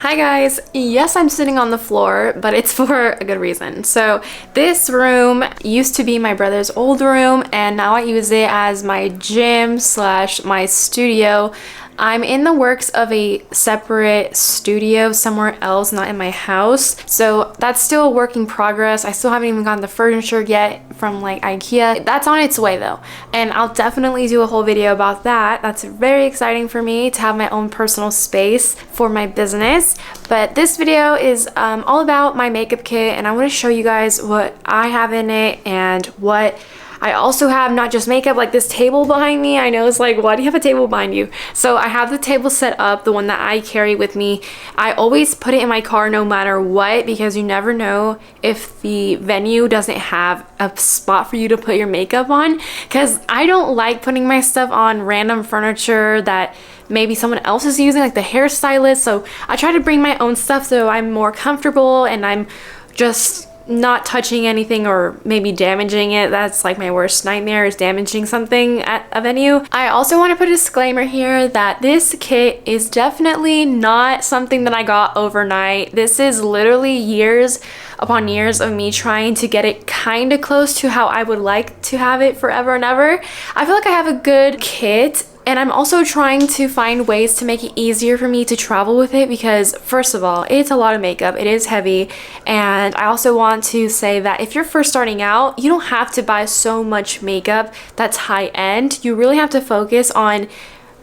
Hi guys, yes I'm sitting on the floor, but it's for a good reason. So this room used to be my brother's old room and now I use it as my gym slash my studio. I'm in the works of a separate studio somewhere else, not in my house. So that's still a work in progress. I still haven't even gotten the furniture yet from like IKEA. That's on its way though. And I'll definitely do a whole video about that. That's very exciting for me to have my own personal space for my business. But this video is all about my makeup kit and I want to show you guys what I have in it and what I also have, not just makeup, like this table behind me. I know it's like, why do you have a table behind you? So I have the table set up, the one that I carry with me. I always put it in my car no matter what because you never know if the venue doesn't have a spot for you to put your makeup on, because I don't like putting my stuff on random furniture that maybe someone else is using, like the hairstylist. So I try to bring my own stuff so I'm more comfortable and I'm just not touching anything or maybe damaging it. That's like my worst nightmare, is damaging something at a venue. I also want to put a disclaimer here that this kit is definitely not something that I got overnight. This is literally years upon years of me trying to get it kind of close to how I would like to have it forever and ever. I feel like I have a good kit. And I'm also trying to find ways to make it easier for me to travel with it because, first of all, it's a lot of makeup. It is heavy. And I also want to say that if you're first starting out, you don't have to buy so much makeup that's high end. You really have to focus on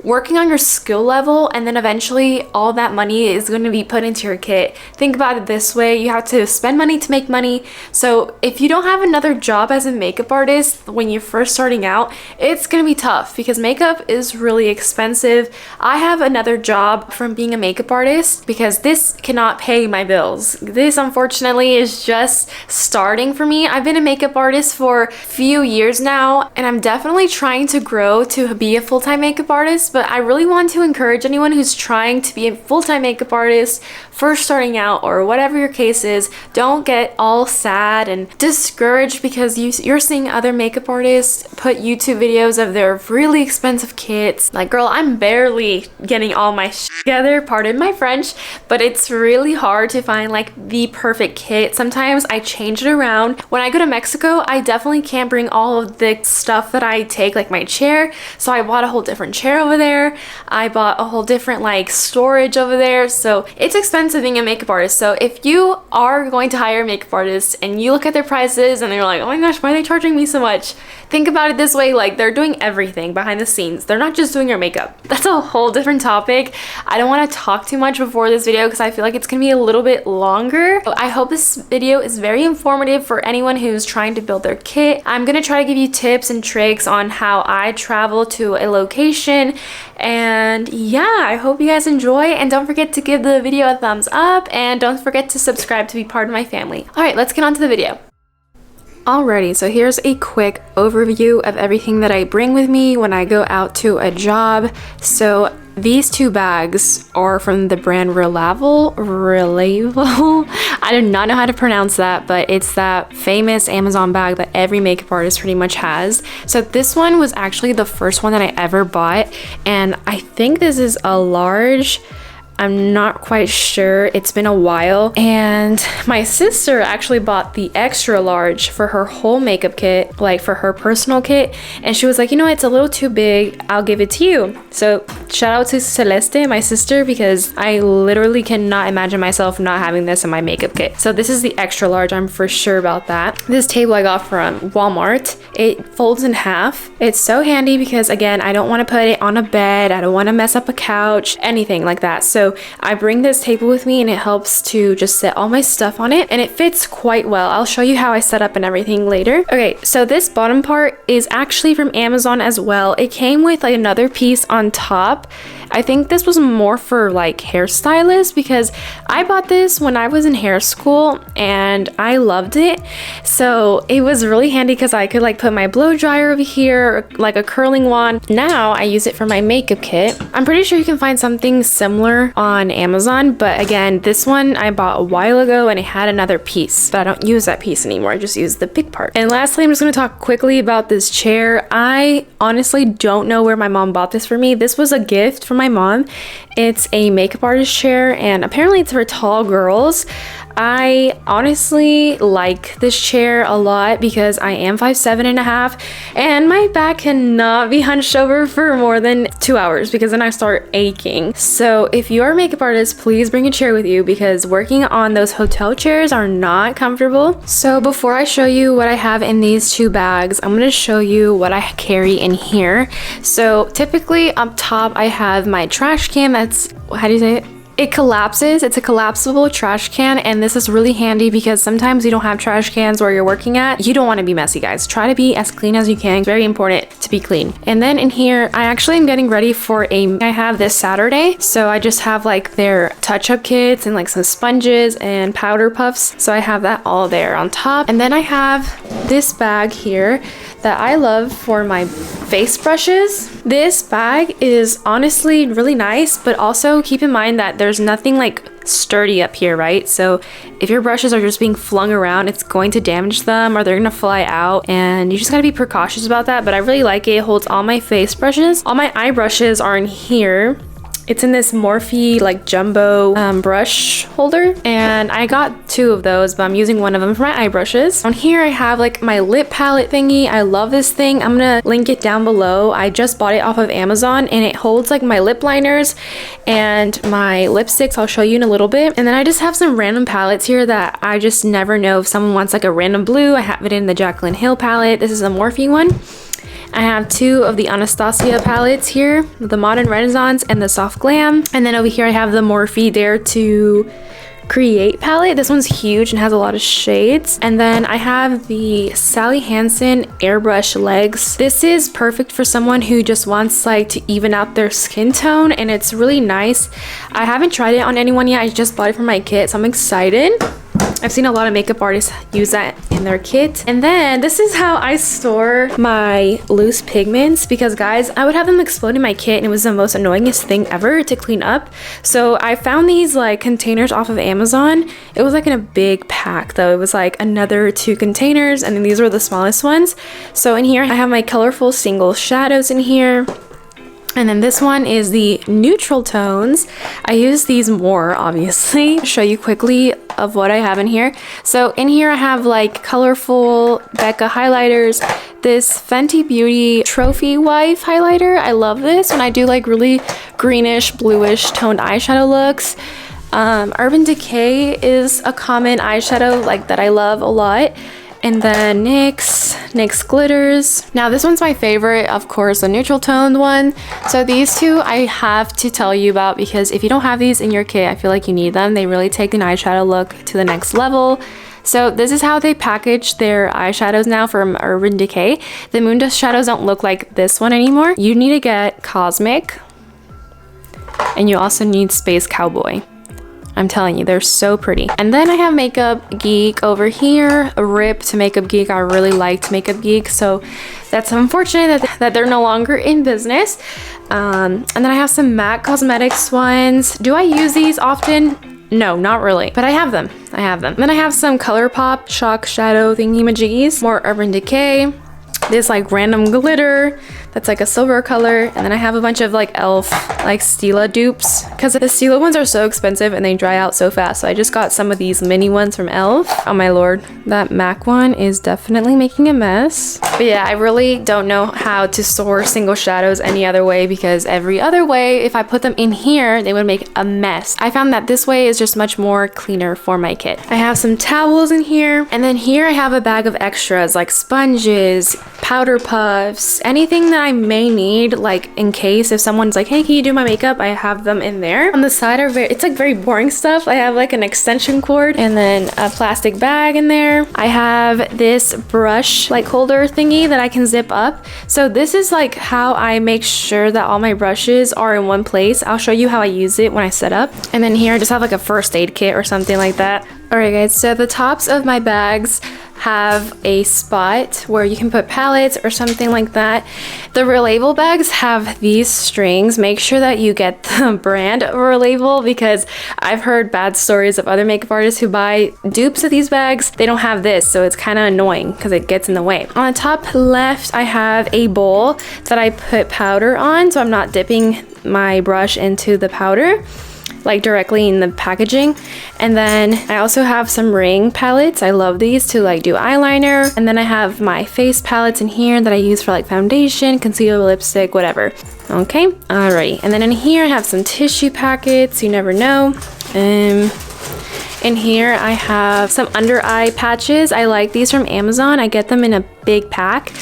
working on your skill level, and then eventually all that money is going to be put into your kit. Think about it this way: you have to spend money to make money. So if you don't have another job as a makeup artist when you're first starting out, it's going to be tough because makeup is really expensive. I have another job from being a makeup artist because this cannot pay my bills. This unfortunately is just starting for me. I've been a makeup artist for a few years now and I'm definitely trying to grow to be a full-time makeup artist. But I really want to encourage anyone who's trying to be a full-time makeup artist, first starting out, or whatever your case is, don't get all sad and discouraged because you're seeing other makeup artists put YouTube videos of their really expensive kits. Like, girl, I'm barely getting all my shit together, pardon my French, but it's really hard to find like the perfect kit. Sometimes I change it around. When I go to Mexico, I definitely can't bring all of the stuff that I take, like my chair, so I bought a whole different chair over there. I bought a whole different like storage over there. So it's expensive being a makeup artist. So if you are going to hire a makeup artist and you look at their prices and you're like, oh my gosh, why are they charging me so much? Think about it this way: like, they're doing everything behind the scenes. They're not just doing your makeup. That's a whole different topic. I don't want to talk too much before this video because I feel like it's gonna be a little bit longer. I hope this video is very informative for anyone who's trying to build their kit. I'm gonna try to give you tips and tricks on how I travel to a location. And yeah, I hope you guys enjoy, and don't forget to give the video a thumbs up and don't forget to subscribe to be part of my family. All right, let's get on to the video. Alrighty, so here's a quick overview of everything that I bring with me when I go out to a job. So these two bags are from the brand Reliable. I do not know how to pronounce that, but it's that famous Amazon bag that every makeup artist pretty much has. So this one was actually the first one that I ever bought, and I think this is a large. I'm not quite sure. It's been a while. And my sister actually bought the extra large for her whole makeup kit, like for her personal kit. And she was like, you know, it's a little too big. I'll give it to you. So shout out to Celeste, my sister, because I literally cannot imagine myself not having this in my makeup kit. So this is the extra large. I'm for sure about that. This table I got from Walmart. It folds in half. It's so handy because, again, I don't want to put it on a bed. I don't want to mess up a couch, anything like that. So I bring this table with me and it helps to just set all my stuff on it, and it fits quite well. I'll show you how I set up and everything later. Okay, so this bottom part is actually from Amazon as well. It came with like another piece on top. I think this was more for like hairstylists because I bought this when I was in hair school and I loved it. So it was really handy because I could like put my blow dryer over here, like a curling wand. Now I use it for my makeup kit. I'm pretty sure you can find something similar on Amazon, but again, this one I bought a while ago and it had another piece, but I don't use that piece anymore. I just use the big part. And lastly, I'm just going to talk quickly about this chair. I honestly don't know where my mom bought this for me. This was a gift from my mom. It's a makeup artist chair, and apparently it's for tall girls. I honestly like this chair a lot because I am 5'7.5", and my back cannot be hunched over for more than 2 hours because then I start aching. So if you're a makeup artist, please bring a chair with you because working on those hotel chairs are not comfortable. So before I show you what I have in these 2 bags, I'm going to show you what I carry in here. So typically up top I have my trash can. That's, how do you say it? It collapses. It's a collapsible trash can, and this is really handy because sometimes you don't have trash cans where you're working at. You don't want to be messy, guys. Try to be as clean as you can. It's very important to be clean. And then in here, I actually am getting ready for I have this Saturday, so I just have like their touch-up kits and like some sponges and powder puffs. So I have that all there on top. And then I have this bag here that I love for my face brushes. This bag is honestly really nice, but also keep in mind that there's nothing like sturdy up here, right? So if your brushes are just being flung around, it's going to damage them or they're gonna fly out, and you just gotta be precautious about that. But I really like it. It holds all my face brushes. All my eye brushes are in here. It's in this Morphe like jumbo brush holder, and I got 2 of those, but I'm using one of them for my eye brushes. On here I have like my lip palette thingy. I love this thing. I'm gonna link it down below. I just bought it off of Amazon, and it holds like my lip liners and my lipsticks. I'll show you in a little bit. And then I just have some random palettes here that I just never know if someone wants like a random blue. I have it in the Jaclyn Hill palette. This is a Morphe one. I have 2 of the Anastasia palettes here, the Modern Renaissance and the Soft Glam. And then over here I have the Morphe Dare to Create palette. This one's huge and has a lot of shades. And then I have the Sally Hansen Airbrush Legs. This is perfect for someone who just wants like to even out their skin tone, and it's really nice. I haven't tried it on anyone yet. I just bought it for my kit, so I'm excited. I've seen a lot of makeup artists use that in their kit. And then this is how I store my loose pigments, because guys, I would have them explode in my kit and it was the most annoyingest thing ever to clean up. So I found these like containers off of Amazon. It was like in a big pack though. It was like another 2 containers, and then these were the smallest ones. So in here I have my colorful single shadows in here. And then this one is the neutral tones. I use these more, obviously. I'll show you quickly of what I have in here. So in here I have like colorful Becca highlighters, this Fenty Beauty Trophy Wife highlighter. I love this when I do like really greenish, bluish toned eyeshadow looks. Urban Decay is a common eyeshadow like that I love a lot. And then NYX glitters. Now this one's my favorite, of course, the neutral toned one. So these 2 I have to tell you about, because if you don't have these in your kit, I feel like you need them. They really take an eyeshadow look to the next level. So this is how they package their eyeshadows now from Urban Decay. The Moon Dust shadows don't look like this one anymore. You need to get Cosmic, and you also need Space Cowboy. I'm telling you, they're so pretty. And then I have Makeup Geek over here. A rip to Makeup Geek. I really liked Makeup Geek, so that's unfortunate that they're no longer in business. And then I have some MAC Cosmetics ones. Do I use these often? No, not really, but I have them. Then I have some ColourPop Shock Shadow thingy-majiggies. More Urban Decay. This like random glitter that's like a silver color, and then I have a bunch of like e.l.f. like Stila dupes, because the Stila ones are so expensive and they dry out so fast, so I just got some of these mini ones from e.l.f. Oh my lord, that MAC one is definitely making a mess. But yeah, I really don't know how to store single shadows any other way, because every other way, if I put them in here, they would make a mess. I found that this way is just much more cleaner for my kit. I have some towels in here, and then here I have a bag of extras like sponges, powder puffs, anything that I may need, like in case if someone's like, hey, can you do my makeup, I have them in there. On the side are it's like very boring stuff. I have like an extension cord and then a plastic bag in there. I have this brush like holder thingy that I can zip up. So this is like how I make sure that all my brushes are in one place. I'll show you how I use it when I set up. And then here I just have like a first aid kit or something like that. Alright guys, so the tops of my bags have a spot where you can put palettes or something like that. The Relabel bags have these strings. Make sure that you get the brand Relabel, because I've heard bad stories of other makeup artists who buy dupes of these bags. They don't have this, so it's kind of annoying because it gets in the way. On the top left, I have a bowl that I put powder on, so I'm not dipping my brush into the powder like directly in the packaging. And then I also have some ring palettes. I love these to like do eyeliner. And then I have my face palettes in here that I use for like foundation, concealer, lipstick, whatever. Okay, alrighty. And then in here I have some tissue packets, you never know. In here I have some under eye patches. I like these from Amazon. I get them in a big pack.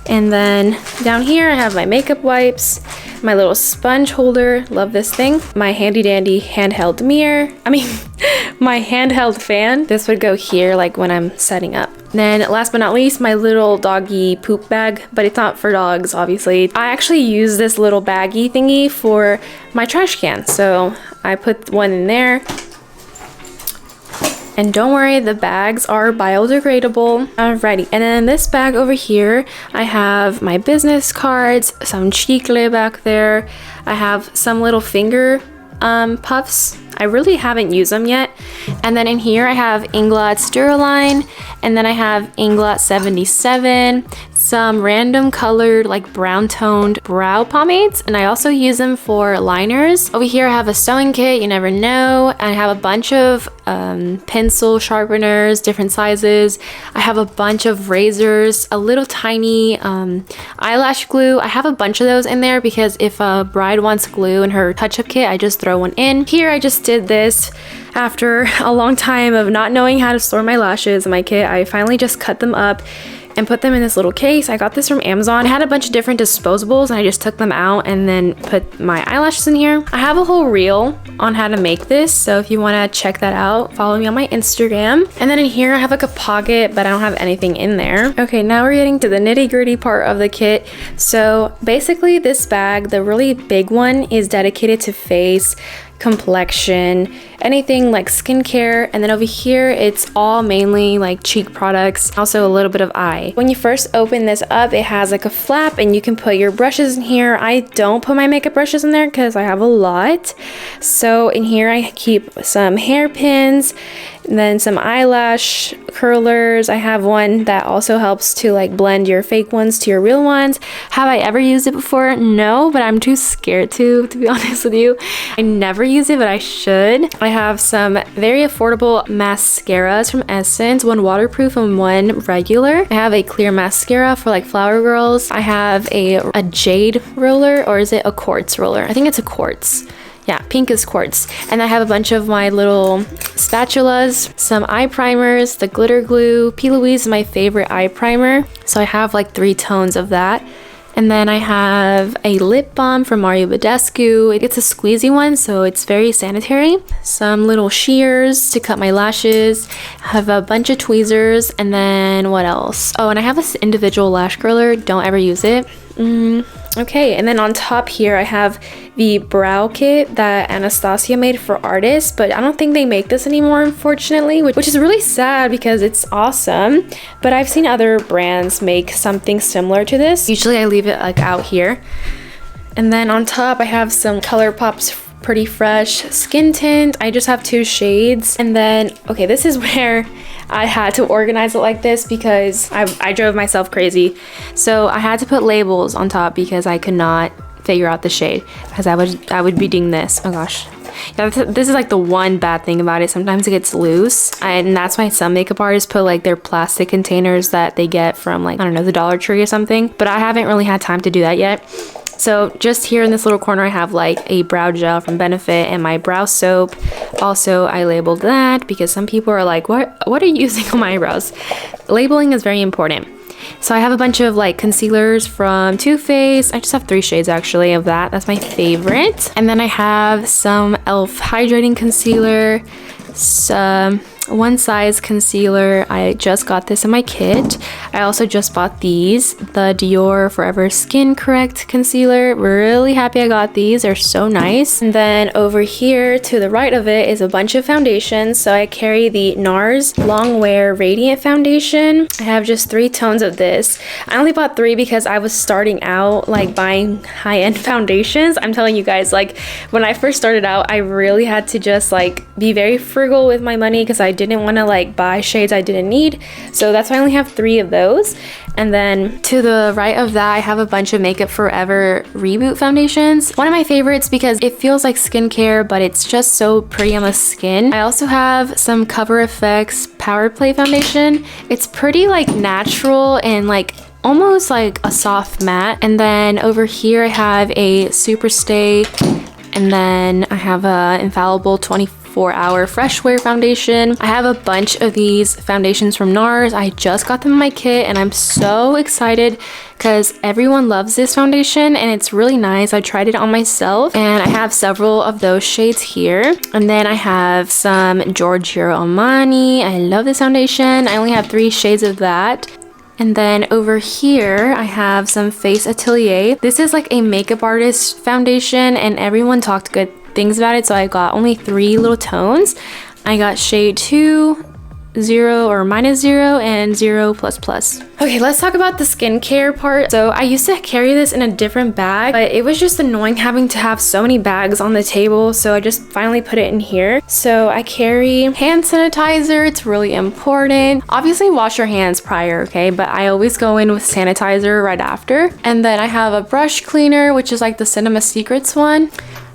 And then down here I have my makeup wipes, my little sponge holder, love this thing, my handy dandy handheld mirror, my handheld fan. This would go here like when I'm setting up. Then last but not least, my little doggy poop bag, but it's not for dogs, obviously. I actually use this little baggy thingy for my trash can, so I put one in there. And don't worry, the bags are biodegradable. Alrighty, and then in this bag over here, I have my business cards, some chicle back there. I have some little finger puffs. I really haven't used them yet. And then in here I have Inglots Duraline, and then I have Inglot 77, some random colored like brown toned brow pomades, and I also use them for liners. Over here I have a sewing kit, you never know, and I have a bunch of pencil sharpeners, different sizes. I have a bunch of razors, a little tiny eyelash glue. I have a bunch of those in there because if a bride wants glue in her touch-up kit, I just throw one in. Here I just did this after a long time of not knowing how to store my lashes in my kit. I finally just cut them up and put them in this little case. I got this from Amazon. It had a bunch of different disposables and I just took them out and then put my eyelashes in here. I have a whole reel on how to make this, so if you want to check that out, follow me on my Instagram. And then in here I have like a pocket, but I don't have anything in there. Okay, now we're getting to the nitty-gritty part of the kit. So basically this bag, the really big one, is dedicated to face, complexion, anything like skincare, and then over here it's all mainly like cheek products, also a little bit of eye. When you first open this up, it has like a flap and you can put your brushes in here. I don't put my makeup brushes in there because I have a lot. So in here I keep some hairpins, and then some eyelash curlers. I have one that also helps to like blend your fake ones to your real ones. Have I ever used it before? No, but I'm too scared to be honest with you. I never use it, but I should. I have some very affordable mascaras from Essence, one waterproof and one regular. I have a clear mascara for like flower girls. I have a jade roller, or is it a quartz roller? I think it's a quartz. Yeah, pink is quartz. And I have a bunch of my little spatulas, some eye primers, the glitter glue. P. Louise is my favorite eye primer, so I have like 3 tones of that. And then I have a lip balm from Mario Badescu. It's a squeezy one, so it's very sanitary. Some little shears to cut my lashes. I have a bunch of tweezers, and then what else? Oh, and I have this individual lash curler. Don't ever use it. Okay, and then on top here I have the brow kit that Anastasia made for artists, but I don't think they make this anymore, unfortunately, which is really sad because it's awesome. But I've seen other brands make something similar to this. Usually I leave it like out here. And then on top I have some ColourPop's Pretty Fresh skin tint. I just have 2 shades. And then, okay, this is where I had to organize it like this because I drove myself crazy. So I had to put labels on top because I could not figure out the shade, because I would be doing this. Oh gosh. Yeah, this is like the one bad thing about it. Sometimes it gets loose, and that's why some makeup artists put like their plastic containers that they get from like, I don't know, the Dollar Tree or something. But I haven't really had time to do that yet. So just here in this little corner, I have like a brow gel from Benefit and my brow soap. Also, I labeled that because some people are like, what are you using on my eyebrows? Labeling is very important. So I have a bunch of like concealers from Too Faced. I just have 3 shades actually of that. That's my favorite. And then I have some e.l.f. hydrating concealer, some One Size concealer. I just got this in my kit. I also just bought these, the Dior Forever Skin Correct concealer. Really happy I got these. They're so nice. And then over here to the right of it is a bunch of foundations. So I carry the Nars Long Wear Radiant Foundation. I have just 3 tones of this. I only bought 3 because I was starting out like buying high-end foundations. I'm telling you guys, like when I first started out, I really had to just like be very frugal with my money because I didn't want to like buy shades I didn't need. So that's why I only have 3 of those. And then to the right of that, I have a bunch of Makeup Forever Reboot foundations. One of my favorites because it feels like skincare, but it's just so pretty on the skin. I also have some Cover FX Power Play foundation. It's pretty like natural and like almost like a soft matte. And then over here I have a Superstay, and then I have a Infallible 24-hour fresh wear foundation. I have a bunch of these foundations from Nars. I just got them in my kit and I'm so excited because everyone loves this foundation and it's really nice. I tried it on myself and I have several of those shades here. And then I have some Giorgio Armani. I love this foundation. I only have 3 shades of that. And then over here, I have some Face Atelier. This is like a makeup artist foundation and everyone talked good things about it. So I got only 3 little tones. I got shade 2, 0 or -0, and 0++. Okay, let's talk about the skincare part. So I used to carry this in a different bag, but it was just annoying having to have so many bags on the table. So I just finally put it in here. So I carry hand sanitizer. It's really important. Obviously wash your hands prior, okay? But I always go in with sanitizer right after. And then I have a brush cleaner, which is like the Cinema Secrets one.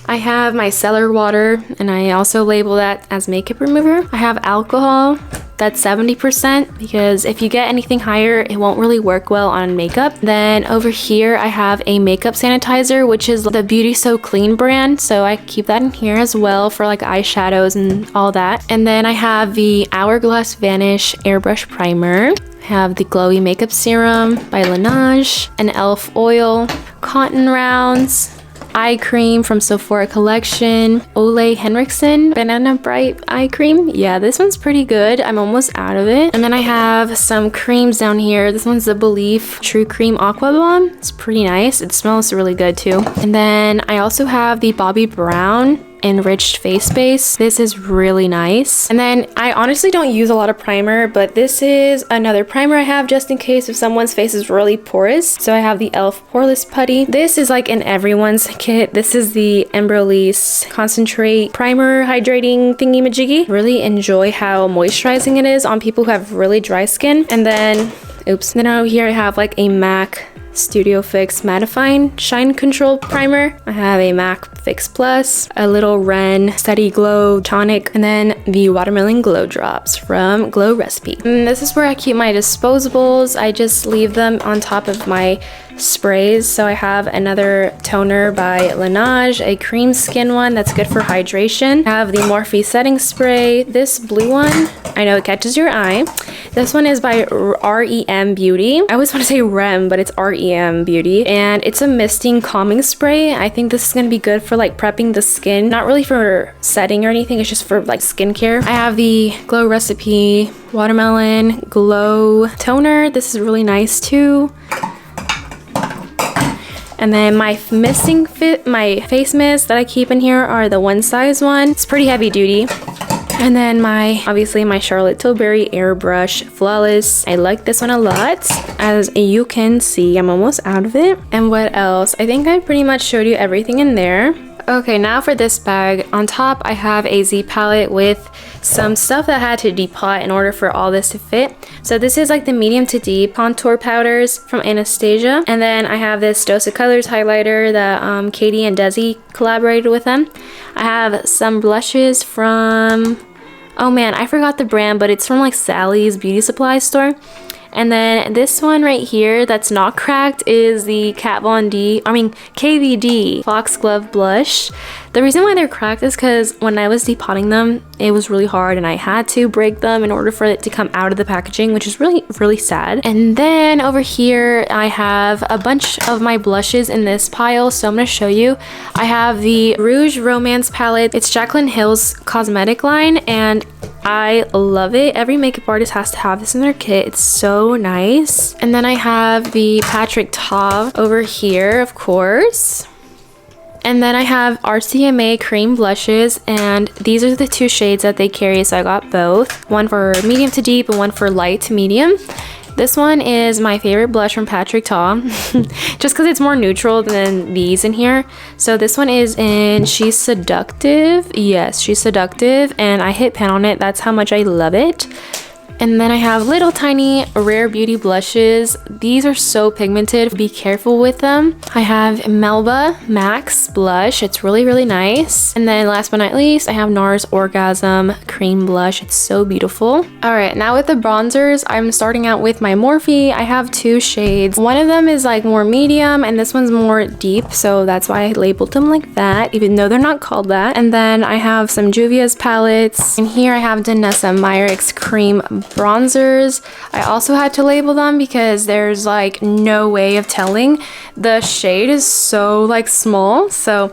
I have my cellar water, and I also label that as makeup remover. I have alcohol, that's 70%, because if you get anything higher, it won't really work well on makeup. Then over here, I have a makeup sanitizer, which is the Beauty So Clean brand. So I keep that in here as well for like eyeshadows and all that. And then I have the Hourglass Vanish Airbrush Primer. I have the Glowy Makeup Serum by Laneige, an e.l.f. oil, cotton rounds, eye cream from Sephora Collection, Ole Henriksen Banana Bright eye cream. Yeah, this one's pretty good. I'm almost out of it. And then I have some creams down here. This one's the Belief True Cream Aqua Bomb. It's pretty nice. It smells really good too. And then I also have the Bobbi Brown Enriched Face Base. This is really nice. And then I honestly don't use a lot of primer, but this is another primer I have just in case if someone's face is really porous. So I have the e.l.f. Poreless Putty. This is like in everyone's kit. This is the Embryolisse Concentrate Primer Hydrating Thingy Majiggy. Really enjoy how moisturizing it is on people who have really dry skin. And then, oops. Then over here I have like a MAC Studio Fix Mattifying Shine Control Primer. I have a MAC Fix Plus, a little Ren Steady Glow Tonic, and then the Watermelon Glow Drops from Glow Recipe. And this is where I keep my disposables. I just leave them on top of my sprays. So I have another toner by Laneige, a cream skin one that's good for hydration. I have the Morphe setting spray. This blue one, I know it catches your eye. This one is by REM Beauty. I always want to say REM, but it's REM Beauty. And it's a misting calming spray. I think this is going to be good for like prepping the skin. Not really for setting or anything. It's just for like skincare. I have the Glow Recipe Watermelon Glow Toner. This is really nice too. And then my face mist that I keep in here are the One Size one. It's pretty heavy duty. And then obviously my Charlotte Tilbury Airbrush Flawless. I like this one a lot. As you can see, I'm almost out of it. And what else? I think I pretty much showed you everything in there. Okay, now for this bag. On top, I have a Z palette with some stuff that I had to depot in order for all this to fit. So this is like the medium to deep contour powders from Anastasia. And then I have this Dose of Colors highlighter that Katie and Desi collaborated with them. I have some blushes from, oh man, I forgot the brand, but it's from like Sally's Beauty Supply store. And then this one right here that's not cracked is the KVD Foxglove Blush. The reason why they're cracked is because when I was depotting them, it was really hard and I had to break them in order for it to come out of the packaging, which is really, really sad. And then over here, I have a bunch of my blushes in this pile, so I'm going to show you. I have the Rouge Romance palette. It's Jaclyn Hill's cosmetic line, and I love it. Every makeup artist has to have this in their kit. It's so nice. And then I have the Patrick Ta over here, of course. And then I have Rcma cream blushes, and these are the two shades that they carry, so I got both. One for medium to deep and one for light to medium. This one is my favorite blush from Patrick Ta, just because it's more neutral than these in here. So this one is in She's Seductive. Yes, She's Seductive, and I hit pan on it. That's how much I love it. And then I have little tiny Rare Beauty blushes. These are so pigmented. Be careful with them. I have Melba Max blush. It's really, really nice. And then last but not least, I have Nars Orgasm cream blush. It's so beautiful. All right, now with the bronzers, I'm starting out with my Morphe. I have two shades. One of them is like more medium and this one's more deep. So that's why I labeled them like that, even though they're not called that. And then I have some Juvia's palettes. And here I have Danessa Myricks cream bronzers. I also had to label them because there's like no way of telling. The shade is so like small, so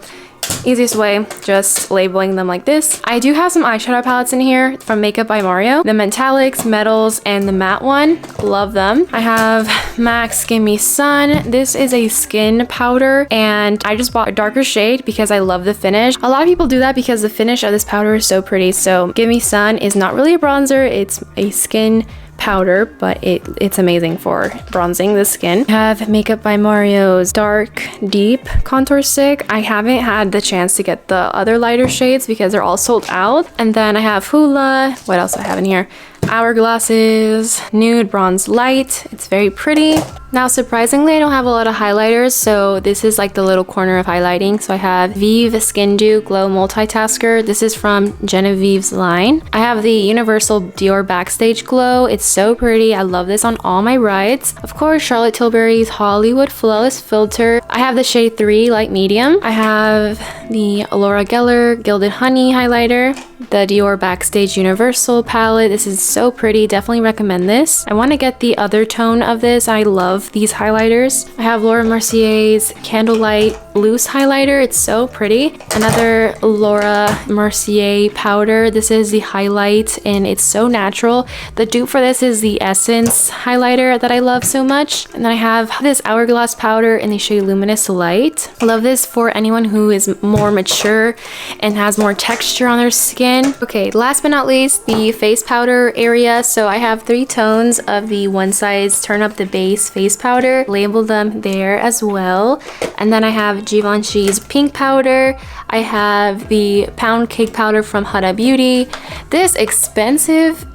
easiest way, just labeling them like this. I do have some eyeshadow palettes in here from Makeup by Mario. The Metallics, Metals, and the matte one. Love them. I have MAC Gimme Sun. This is a skin powder, and I just bought a darker shade because I love the finish. A lot of people do that because the finish of this powder is so pretty. So Gimme Sun is not really a bronzer. It's a skin powder, but it's amazing for bronzing the skin. I have Makeup by Mario's Dark Deep Contour Stick. I haven't had the chance to get the other lighter shades because they're all sold out. And then I have Hoola. What else do I have in here? Hourglasses, Nude Bronze Light. It's very pretty. Now, surprisingly, I don't have a lot of highlighters, so this is like the little corner of highlighting. So I have Vive Skin Dew Glow Multitasker. This is from Genevieve's line. I have the Universal Dior Backstage Glow. It's so pretty. I love this on all my rides. Of course, Charlotte Tilbury's Hollywood Flawless Filter. I have the shade 3 Light Medium. I have the Laura Geller Gilded Honey highlighter. The Dior Backstage Universal palette. This is so pretty. Definitely recommend this. I want to get the other tone of this. I love these highlighters. I have Laura Mercier's Candlelight Loose highlighter. It's so pretty. Another Laura Mercier powder. This is the highlight and it's so natural. The dupe for this is the Essence highlighter that I love so much. And then I have this Hourglass powder in the shade Luminous Light. I love this for anyone who is more mature and has more texture on their skin. Okay, last but not least, the face powder area. So I have 3 tones of the One Size Turn Up the Base face powder. Labeled them there as well. And then I have Givenchy's pink powder. I have the Pound Cake powder from Huda Beauty. This expensive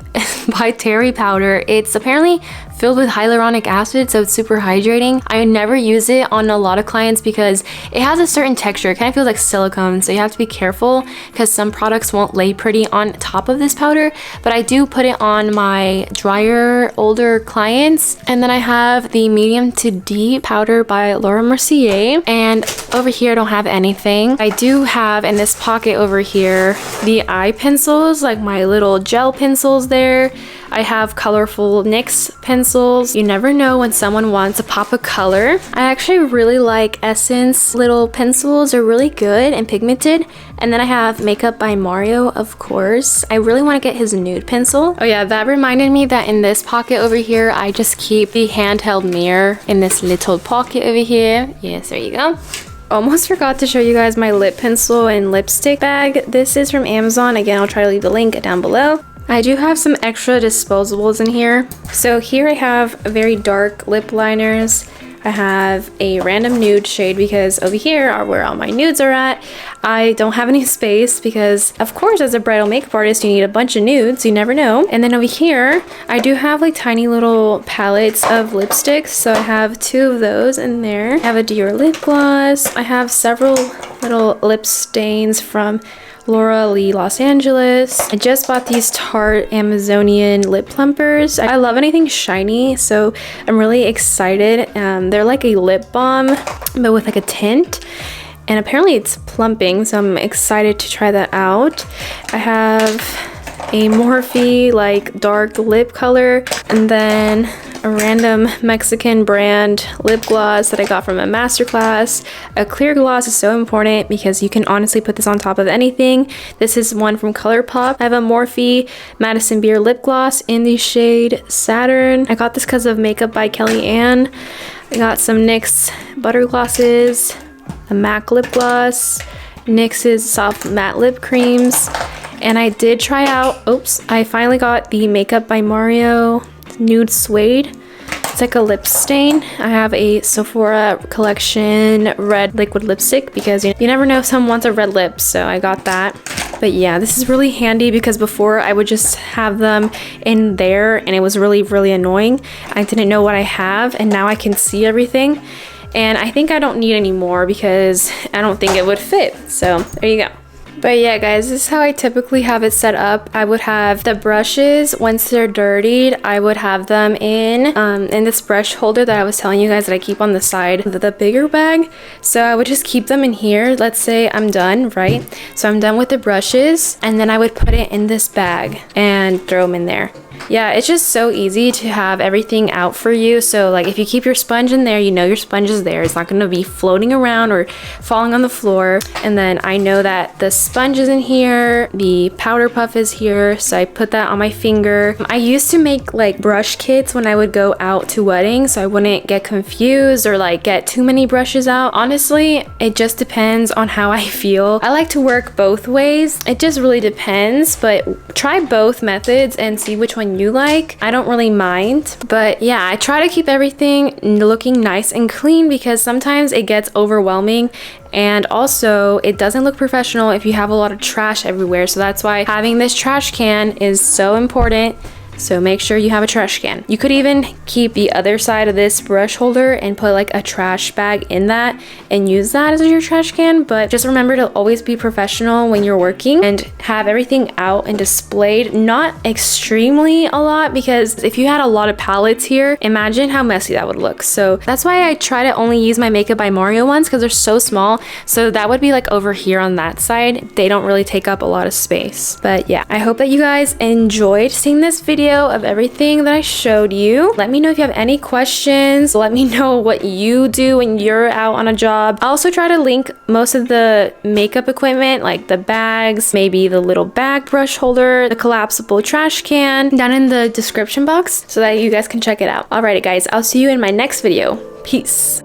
by Terry powder. It's apparently filled with hyaluronic acid, so it's super hydrating. I never use it on a lot of clients because it has a certain texture. It kind of feels like silicone, so you have to be careful because some products won't lay pretty on top of this powder, but I do put it on my drier, older clients. And then I have the medium to deep powder by Laura Mercier, and over here I don't have anything. I do have in this pocket over here the eye pencils, like my little gel pencils there. I have colorful NYX pencils. You never know when someone wants a pop of color. I actually really like Essence little pencils. They're really good and pigmented. And then I have Makeup by Mario, of course. I really want to get his nude pencil. Oh yeah, that reminded me that in this pocket over here, I just keep the handheld mirror in this little pocket over here. Yes, there you go. Almost forgot to show you guys my lip pencil and lipstick bag. This is from Amazon. Again, I'll try to leave the link down below. I do have some extra disposables in here. So here I have very dark lip liners. I have a random nude shade because over here are where all my nudes are at. I don't have any space because, of course, as a bridal makeup artist, you need a bunch of nudes. You never know. And then over here, I do have like tiny little palettes of lipsticks. So I have 2 of those in there. I have a Dior lip gloss. I have several little lip stains from Laura Lee Los Angeles. I just bought these Tarte Amazonian lip plumpers. I love anything shiny, so I'm really excited. They're like a lip balm, but with like a tint. And apparently it's plumping, so I'm excited to try that out. I have a Morphe like dark lip color, and then a random Mexican brand lip gloss that I got from a masterclass. A clear gloss is so important because you can honestly put this on top of anything. This is one from ColourPop. I have a Morphe Madison Beer lip gloss in the shade Saturn. I got this because of Makeup by Kellyanne. I got some NYX butter glosses, a MAC lip gloss, NYX's soft matte lip creams, and I did try out, I finally got the Makeup by Mario Nude Suede. It's like a lip stain. I have a Sephora collection red liquid lipstick because you never know if someone wants a red lip, so I got that. But yeah, this is really handy because before I would just have them in there and it was really, really annoying. I didn't know what I have, and now I can see everything. And I think I don't need any more because I don't think it would fit. So there you go. But yeah, guys, this is how I typically have it set up. I would have the brushes, once they're dirtied, I would have them in this brush holder that I was telling you guys that I keep on the side of the bigger bag. So I would just keep them in here. Let's say I'm done, right? So I'm done with the brushes, and then I would put it in this bag and throw them in there. Yeah, it's just so easy to have everything out for you. So like if you keep your sponge in there, you know your sponge is there. It's not going to be floating around or falling on the floor. And then I know that the sponge is in here, the powder puff is here, so I put that on my finger. I used to make like brush kits when I would go out to weddings, so I wouldn't get confused or like get too many brushes out. Honestly, it just depends on how I feel. I like to work both ways. It just really depends, but try both methods and see which one you like. I don't really mind, but yeah, I try to keep everything looking nice and clean because sometimes it gets overwhelming, and also it doesn't look professional if you have a lot of trash everywhere. So that's why having this trash can is so important. So make sure you have a trash can. You could even keep the other side of this brush holder and put like a trash bag in that and use that as your trash can. But just remember to always be professional when you're working and have everything out and displayed. Not extremely a lot, because if you had a lot of palettes here, imagine how messy that would look. So that's why I try to only use my Makeup by Mario ones, because they're so small. So that would be like over here on that side. They don't really take up a lot of space. But yeah, I hope that you guys enjoyed seeing this video of everything that I showed you. Let me know if you have any questions. Let me know what you do when you're out on a job. I'll also try to link most of the makeup equipment, like the bags, maybe the little bag brush holder, the collapsible trash can, down in the description box so that you guys can check it out. Alrighty guys, I'll see you in my next video. Peace.